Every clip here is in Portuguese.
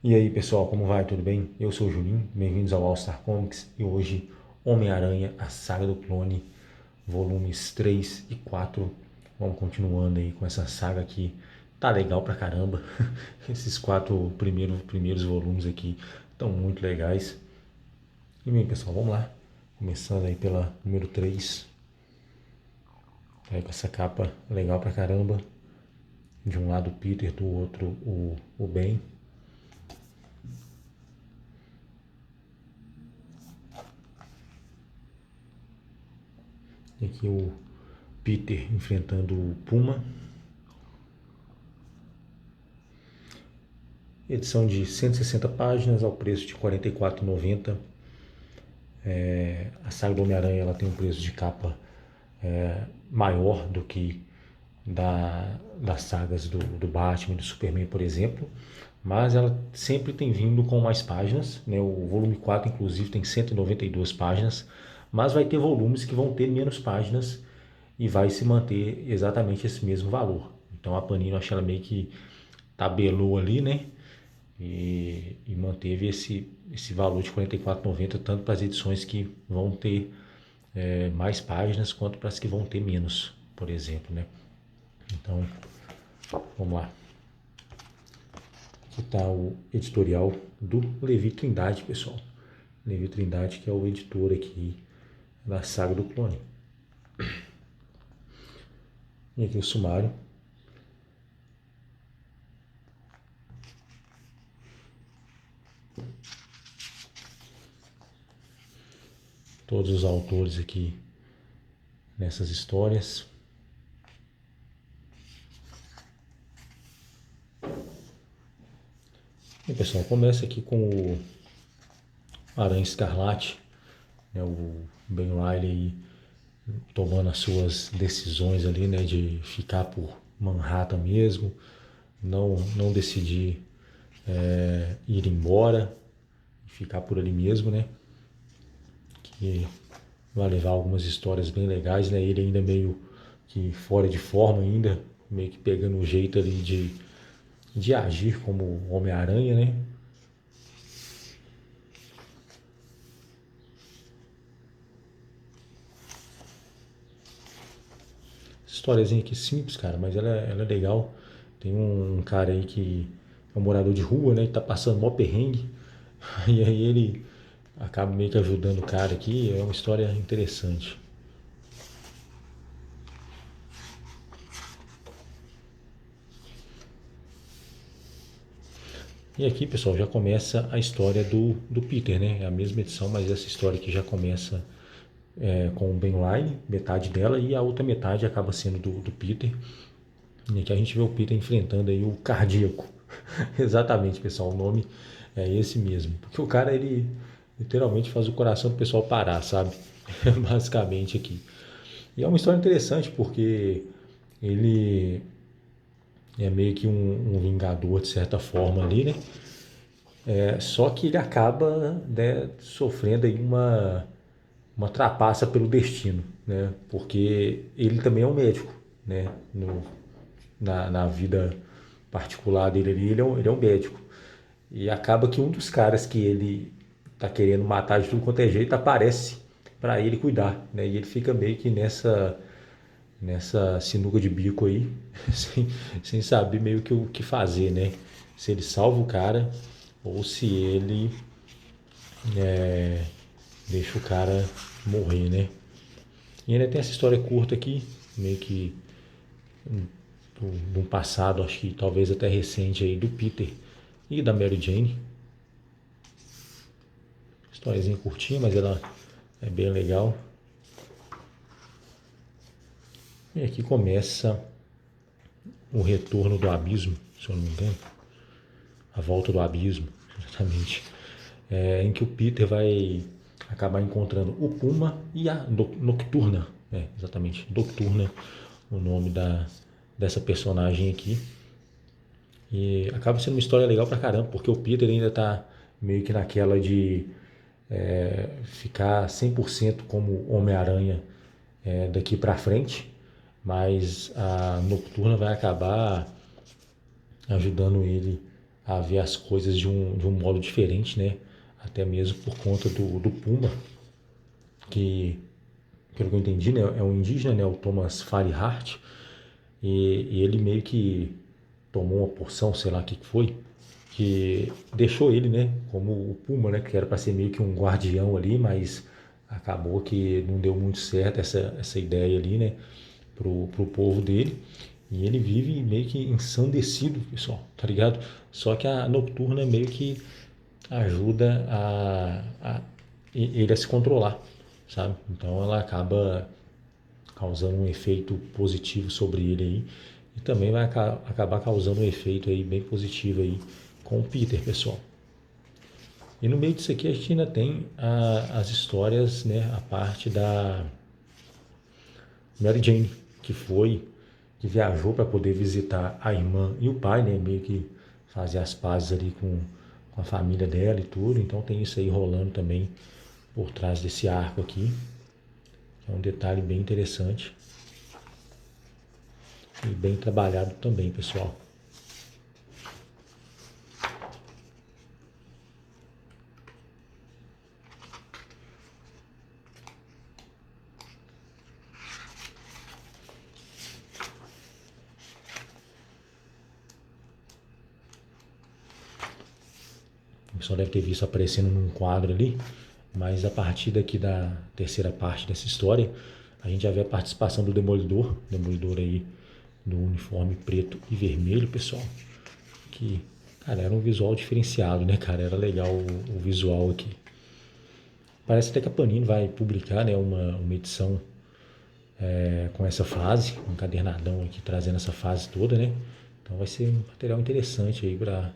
E aí pessoal, como vai? Tudo bem? Eu sou o Julinho, bem-vindos ao All Star Comics e hoje Homem-Aranha, a Saga do Clone, volumes 3 e 4. Vamos continuando aí com essa saga que tá legal pra caramba. Esses quatro primeiros volumes aqui estão muito legais. E bem pessoal, vamos lá. Começando aí pela número 3. Aí com essa capa legal pra caramba. De um lado o Peter, do outro o Ben. E aqui o Peter enfrentando o Puma. Edição de 160 páginas ao preço de R$ 44,90. A saga do Homem-Aranha ela tem um preço de capa maior do que das sagas do Batman e do Superman, por exemplo. Mas ela sempre tem vindo com mais páginas. Né? O volume 4, inclusive, tem 192 páginas. Mas vai ter volumes que vão ter menos páginas e vai se manter exatamente esse mesmo valor. Então a Panini, eu acho ela meio que tabelou ali, né? E manteve esse valor de R$ 44,90 tanto para as edições que vão ter mais páginas quanto para as que vão ter menos, por exemplo, né? Então, vamos lá. Aqui está o editorial do Levi Trindade, pessoal. Levi Trindade, que é o editor aqui da Saga do Clone. E aqui o sumário. Todos os autores aqui nessas histórias. E pessoal, começa aqui com o Aranha Escarlate, né, o Ben Reilly tomando as suas decisões ali, né, de ficar por Manhattan mesmo, não decidir ir embora, ficar por ali mesmo, né, que vai levar algumas histórias bem legais, né, ele ainda meio que fora de forma ainda, meio que pegando o jeito ali de agir como Homem-Aranha, né. Historiazinha aqui simples, cara, mas ela é legal. Tem um cara aí que é um morador de rua, né? E tá passando mó perrengue. E aí ele acaba meio que ajudando o cara aqui. É uma história interessante. E aqui, pessoal, já começa a história do Peter, né? É a mesma edição, mas essa história aqui já começa com o Ben Reilly, metade dela, e a outra metade acaba sendo do Peter. E aqui a gente vê o Peter enfrentando aí o cardíaco. Exatamente, pessoal, o nome é esse mesmo. Porque o cara, ele literalmente faz o coração do pessoal parar, sabe? Basicamente aqui. E é uma história interessante porque ele é meio que um vingador de certa forma ali, né? Só que ele acaba, né, sofrendo aí uma trapaça pelo destino, né? Porque ele também é um médico, né? Na vida particular dele ali, ele é um médico. E acaba que um dos caras que ele tá querendo matar de tudo quanto é jeito aparece para ele cuidar, né? E ele fica meio que nessa sinuca de bico aí, sem saber meio que o que fazer, né? Se ele salva o cara ou se ele deixa o cara morrer, né? E ainda tem essa história curta aqui, meio que de um passado, acho que talvez até recente aí, do Peter e da Mary Jane. Historiazinha curtinha, mas ela é bem legal. E aqui começa o retorno do abismo, se eu não me engano. A volta do abismo, exatamente. Em que o Peter vai acabar encontrando o Puma e a Nocturna. Exatamente, Nocturna, o nome dessa personagem aqui. E acaba sendo uma história legal pra caramba, porque o Peter ainda tá meio que naquela de ficar 100% como Homem-Aranha daqui pra frente, mas a Nocturna vai acabar ajudando ele a ver as coisas de um modo diferente, né? Até mesmo por conta do Puma, que, pelo que eu entendi, né, é um indígena, né, o Thomas Farihart, e ele meio que tomou uma porção, sei lá o que foi, que deixou ele, né, como o Puma, né, que era para ser meio que um guardião ali, mas acabou que não deu muito certo essa ideia ali, né, pro povo dele. E ele vive meio que ensandecido, pessoal, tá ligado? Só que a Nocturna meio que ajuda ele a se controlar, sabe? Então ela acaba causando um efeito positivo sobre ele aí e também vai acabar causando um efeito aí bem positivo aí com o Peter, pessoal. E no meio disso aqui a gente ainda tem as histórias, né, a parte da Mary Jane, que viajou para poder visitar a irmã e o pai, né, meio que fazer as pazes ali com a família dela e tudo. Então tem isso aí rolando também por trás desse arco aqui, que é um detalhe bem interessante e bem trabalhado também, pessoal. O pessoal deve ter visto aparecendo num quadro ali, mas a partir daqui da terceira parte dessa história, a gente já vê a participação do Demolidor aí no uniforme preto e vermelho, pessoal, que, cara, era um visual diferenciado, né, cara, era legal o visual aqui. Parece até que a Panini vai publicar, né, uma edição com essa fase, um encadernadão aqui trazendo essa fase toda, né, então vai ser um material interessante aí para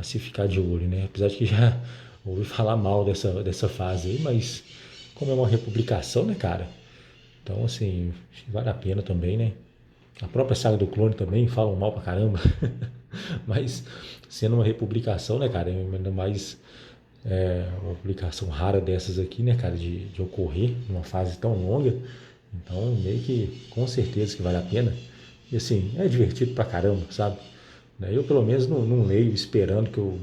se ficar de olho, né? Apesar de que já ouvi falar mal dessa fase aí, mas como é uma republicação, né, cara? Então, assim, vale a pena também, né? A própria saga do clone também falam mal pra caramba. Mas sendo uma republicação, né, cara? Ainda mais uma publicação rara dessas aqui, né, cara? De ocorrer numa fase tão longa. Então, meio que com certeza que vale a pena. E assim, é divertido pra caramba, sabe? Eu, pelo menos, não leio esperando que eu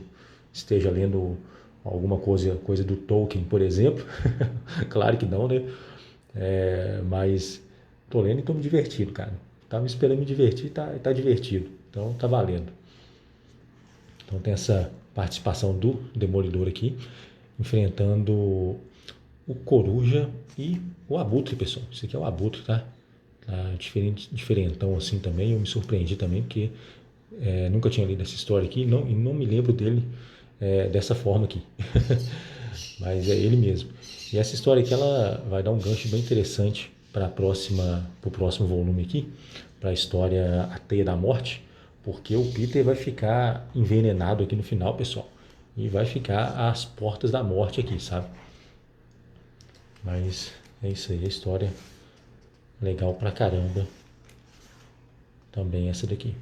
esteja lendo alguma coisa do Tolkien, por exemplo. Claro que não, né? Mas tô lendo e tô me divertindo, cara. Tava esperando me divertir e tá divertido. Então tá valendo. Então tem essa participação do Demolidor aqui, enfrentando o Coruja e o Abutre, pessoal. Esse aqui é o Abutre, tá? Tá diferentão assim também. Eu me surpreendi também, porque nunca tinha lido essa história aqui e não me lembro dele dessa forma aqui. Mas é ele mesmo. E essa história aqui ela vai dar um gancho bem interessante para o próximo volume aqui, para a história A Teia da Morte, porque o Peter vai ficar envenenado aqui no final, pessoal, e vai ficar às portas da morte aqui, sabe? Mas é isso aí, a história legal pra caramba. Também essa daqui.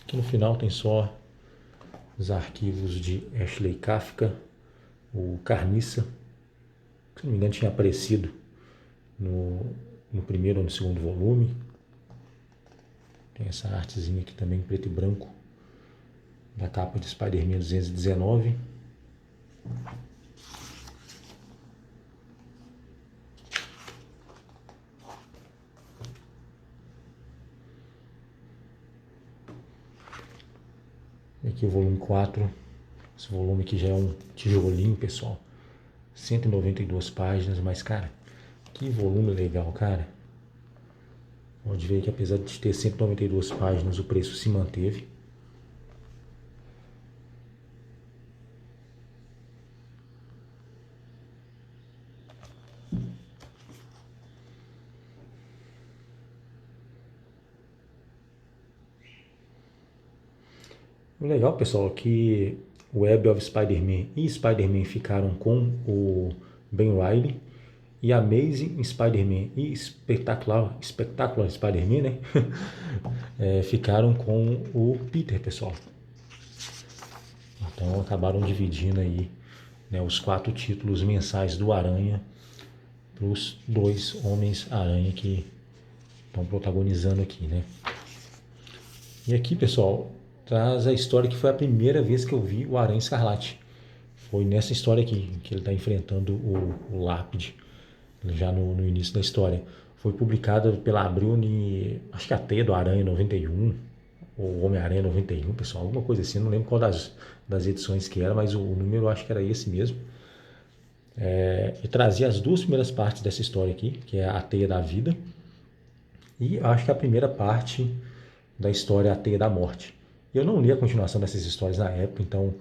Aqui no final tem só os arquivos de Ashley Kafka, o Carniça, que se não me engano tinha aparecido no primeiro ou no segundo volume. Tem essa artezinha aqui também, preto e branco, da capa de Spider-Man 219. E aqui o volume 4. Esse volume aqui já é um tijolinho, pessoal. 192 páginas, mas, cara, que volume legal, cara. Pode ver que apesar de ter 192 páginas, o preço se manteve. O legal, pessoal, é que o Web of Spider-Man e Spider-Man ficaram com o Ben Reilly e Amazing Spider-Man e Spectacular Spider-Man, né? Ficaram com o Peter, pessoal. Então acabaram dividindo aí, né, os 4 títulos mensais do Aranha para os 2 Homens-Aranha que estão protagonizando aqui, né? E aqui, pessoal, traz a história que foi a primeira vez que eu vi o Aranha Escarlate. Foi nessa história aqui, que ele está enfrentando o Lápide, já no início da história. Foi publicada pela Abril, acho que a Teia do Aranha 91, ou Homem-Aranha 91, pessoal, alguma coisa assim, não lembro qual das edições que era, mas o número eu acho que era esse mesmo. E trazia as duas primeiras partes dessa história aqui, que é a Teia da Vida, e acho que a primeira parte da história A Teia da Morte. Eu não li a continuação dessas histórias na época, então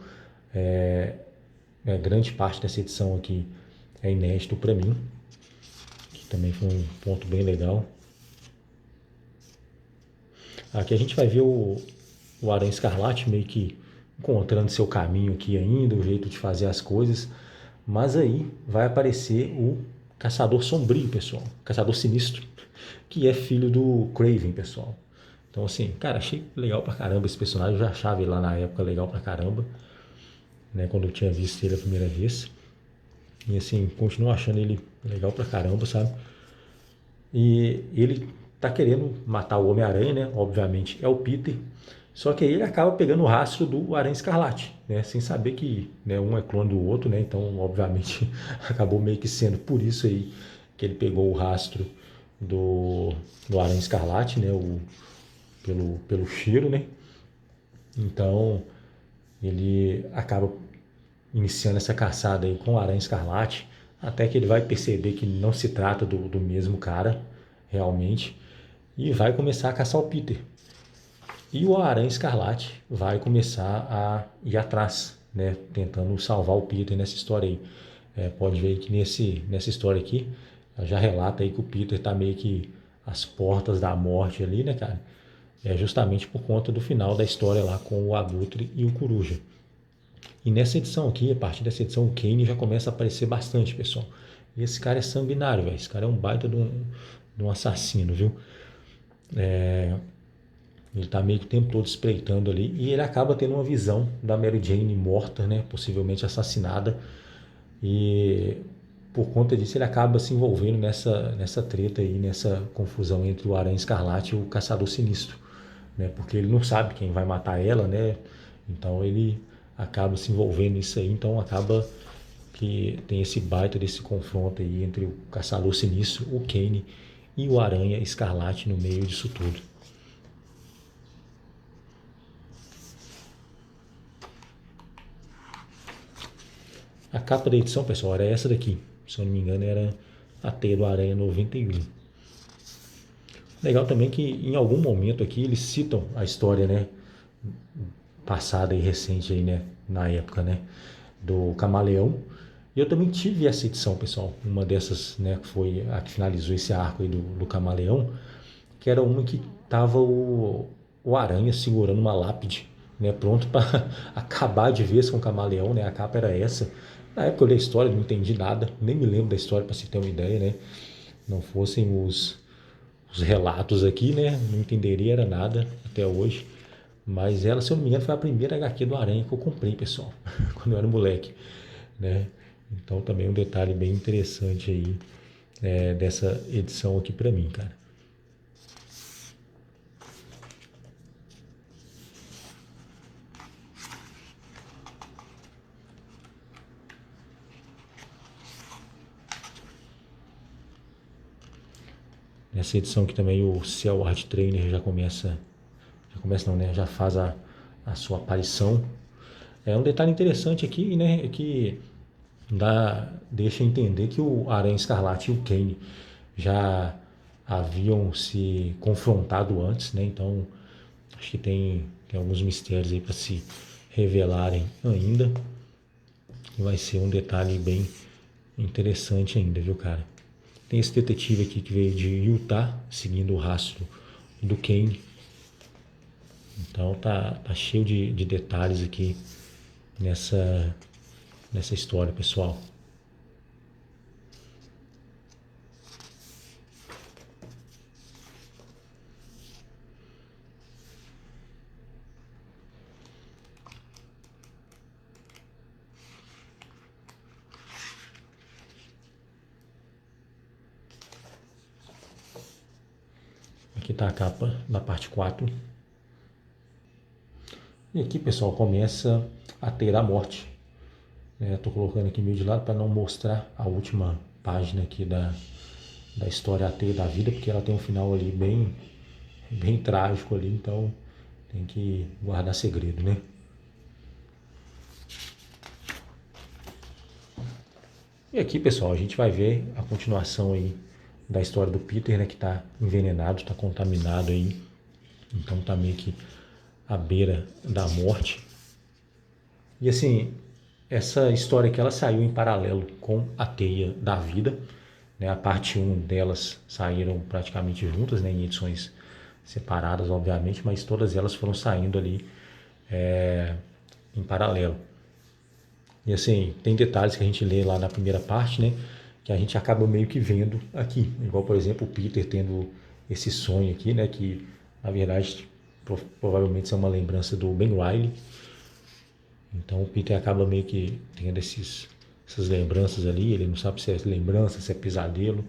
grande parte dessa edição aqui é inédito para mim, que também foi um ponto bem legal. Aqui a gente vai ver o Aranha Escarlate meio que encontrando seu caminho aqui ainda, o jeito de fazer as coisas, mas aí vai aparecer o Caçador Sombrio, pessoal, Caçador Sinistro, que é filho do Kraven, pessoal. Então assim, cara, achei legal pra caramba esse personagem, eu já achava ele lá na época legal pra caramba, né, quando eu tinha visto ele a primeira vez. E assim, continuo achando ele legal pra caramba, sabe? E ele tá querendo matar o Homem-Aranha, né? Obviamente é o Peter. Só que aí ele acaba pegando o rastro do Aranha Escarlate, né? Sem saber que, né, um é clone do outro, né? Então, obviamente, acabou meio que sendo por isso aí que ele pegou o rastro do, do Aranha Escarlate, né? Pelo cheiro, né? Então, ele acaba iniciando essa caçada aí com o Aranha Escarlate, até que ele vai perceber que não se trata do mesmo cara, realmente, e vai começar a caçar o Peter. E o Aranha Escarlate vai começar a ir atrás, né, tentando salvar o Peter nessa história aí. Pode ver que nessa história aqui, já relata aí que o Peter está meio que às portas da morte ali, né, cara? É justamente por conta do final da história lá com o Abutre e o Coruja. E nessa edição aqui, a partir dessa edição, o Kane já começa a aparecer bastante, pessoal. E esse cara é sanguinário, velho. Esse cara é um baita de um assassino, viu? Ele tá meio que o tempo todo espreitando ali. E ele acaba tendo uma visão da Mary Jane morta, né? Possivelmente assassinada. E por conta disso ele acaba se envolvendo nessa treta aí, nessa confusão entre o Aranha Escarlate e o Caçador Sinistro, né? Porque ele não sabe quem vai matar ela, né? Então ele acaba se envolvendo nisso aí, então acaba que tem esse baita desse confronto aí entre o Caçador Sinistro, o Kane e o Aranha Escarlate no meio disso tudo. A capa da edição, pessoal, era essa daqui. Se eu não me engano, era a Teia do Aranha 91. Legal também que em algum momento aqui eles citam a história, né, passada e recente aí, né, na época, né, do Camaleão. E eu também tive essa edição, pessoal, uma dessas, né, que foi a que finalizou esse arco aí do Camaleão, que era uma que tava o Aranha segurando uma lápide, né, pronto para acabar de vez com o Camaleão, né, a capa era essa. Na época eu li a história, não entendi nada, nem me lembro da história para se ter uma ideia, né, não fossem os relatos aqui, né, não entenderia era nada até hoje. Mas ela, se eu não me engano, foi a primeira HQ do Aranha que eu comprei, pessoal, quando eu era moleque, né? Então também um detalhe bem interessante aí dessa edição aqui pra mim, cara. Nessa edição aqui também o Cell Art Trainer já começa não, né? Já faz a sua aparição. É um detalhe interessante aqui, né? É que deixa entender que o Aranha Escarlate e o Kane já haviam se confrontado antes, né? Então acho que tem alguns mistérios aí para se revelarem ainda. E vai ser um detalhe bem interessante ainda, viu, cara? Tem esse detetive aqui que veio de Utah, seguindo o rastro do Kane. Então tá cheio de detalhes aqui nessa história, pessoal. Aqui tá a capa da parte 4. E aqui, pessoal, começa a Teia da Morte. Estou colocando aqui meio de lado para não mostrar a última página aqui da história A Teia da Vida, porque ela tem um final ali bem trágico ali, então tem que guardar segredo, né? E aqui, pessoal, a gente vai ver a continuação aí da história do Peter, né, que está envenenado, está contaminado aí, então tá meio que à beira da morte. E assim, essa história aqui ela saiu em paralelo com a Teia da Vida, né? A parte 1 delas saíram praticamente juntas, né, em edições separadas, obviamente, mas todas elas foram saindo ali em paralelo. E assim, tem detalhes que a gente lê lá na primeira parte, né? Que a gente acaba meio que vendo aqui. Igual, por exemplo, o Peter tendo esse sonho aqui, né? Que, na verdade, provavelmente é uma lembrança do Ben Reilly. Então o Peter acaba meio que tendo essas lembranças ali. Ele não sabe se é lembrança, se é pesadelo.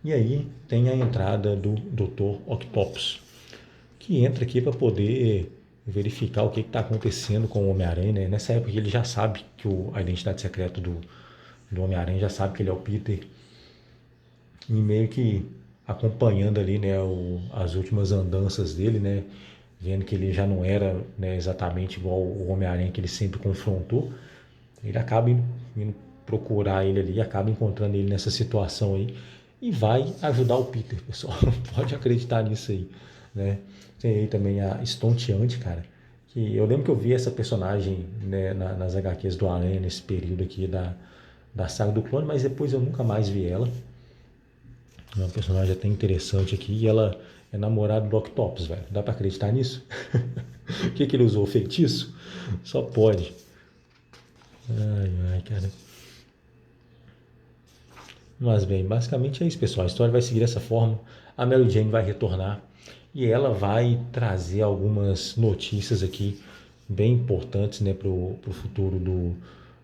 E aí tem a entrada do Dr. Octopus, que entra aqui para poder verificar o que está acontecendo com o Homem-Aranha, né? Nessa época ele já sabe que a identidade secreta do Homem-Aranha, já sabe que ele é o Peter, e meio que acompanhando ali, né, as últimas andanças dele, né, vendo que ele já não era, né, exatamente igual o Homem-Aranha que ele sempre confrontou, ele acaba indo procurar ele ali, acaba encontrando ele nessa situação aí e vai ajudar o Peter, pessoal. Pode acreditar nisso aí, né? Tem aí também a Estonteante, cara, que eu lembro que eu vi essa personagem, né, nas HQs do Aranha nesse período aqui da saga do clone, mas depois eu nunca mais vi ela. É uma personagem até interessante aqui e ela é namorada do Octopus, velho. Dá pra acreditar nisso? O que ele usou? Feitiço? Só pode. Ai, ai, cara. Mas bem, basicamente é isso, pessoal. A história vai seguir dessa forma. A Mary Jane vai retornar e ela vai trazer algumas notícias aqui bem importantes, né, pro futuro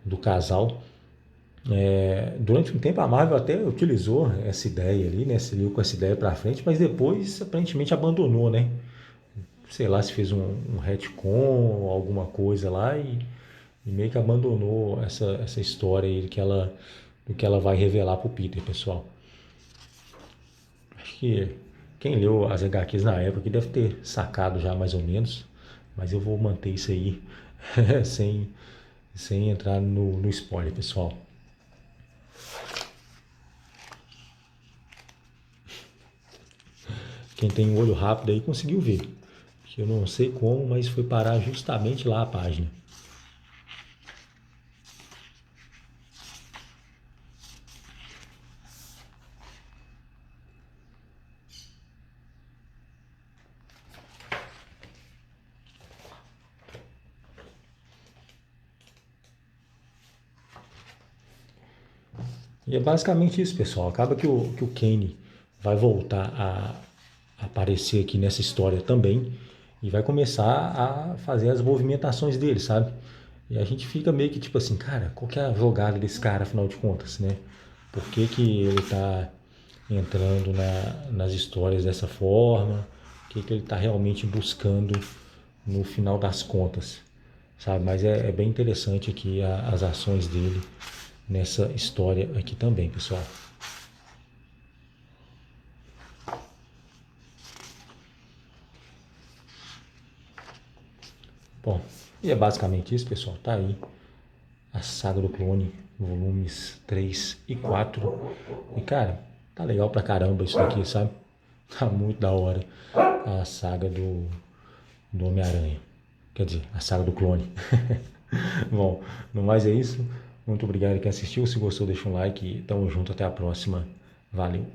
do casal. Durante um tempo a Marvel até utilizou essa ideia ali, né, seguiu com essa ideia pra frente, mas depois aparentemente abandonou, né? Sei lá se fez um retcon ou alguma coisa lá e meio que abandonou essa história aí do que ela vai revelar pro Peter, pessoal. Acho que quem leu as HQs na época deve ter sacado já mais ou menos, mas eu vou manter isso aí sem entrar no spoiler, pessoal. Quem tem um olho rápido aí conseguiu ver, que eu não sei como, mas foi parar justamente lá a página. E é basicamente isso, pessoal. Acaba que o Kane vai voltar a aparecer aqui nessa história também e vai começar a fazer as movimentações dele, sabe? E a gente fica meio que tipo assim, cara, qual que é a jogada desse cara, afinal de contas, né? Por que que ele tá entrando nas histórias dessa forma? O que que ele tá realmente buscando no final das contas, sabe? Mas é bem interessante aqui as ações dele nessa história aqui também, pessoal. Bom, e é basicamente isso, pessoal. Tá aí a Saga do Clone, volumes 3 e 4. E, cara, tá legal pra caramba isso daqui, sabe? Tá muito da hora a saga do Homem-Aranha. Quer dizer, a saga do clone. Bom, no mais é isso. Muito obrigado quem assistiu. Se gostou, deixa um like e tamo junto. Até a próxima. Valeu.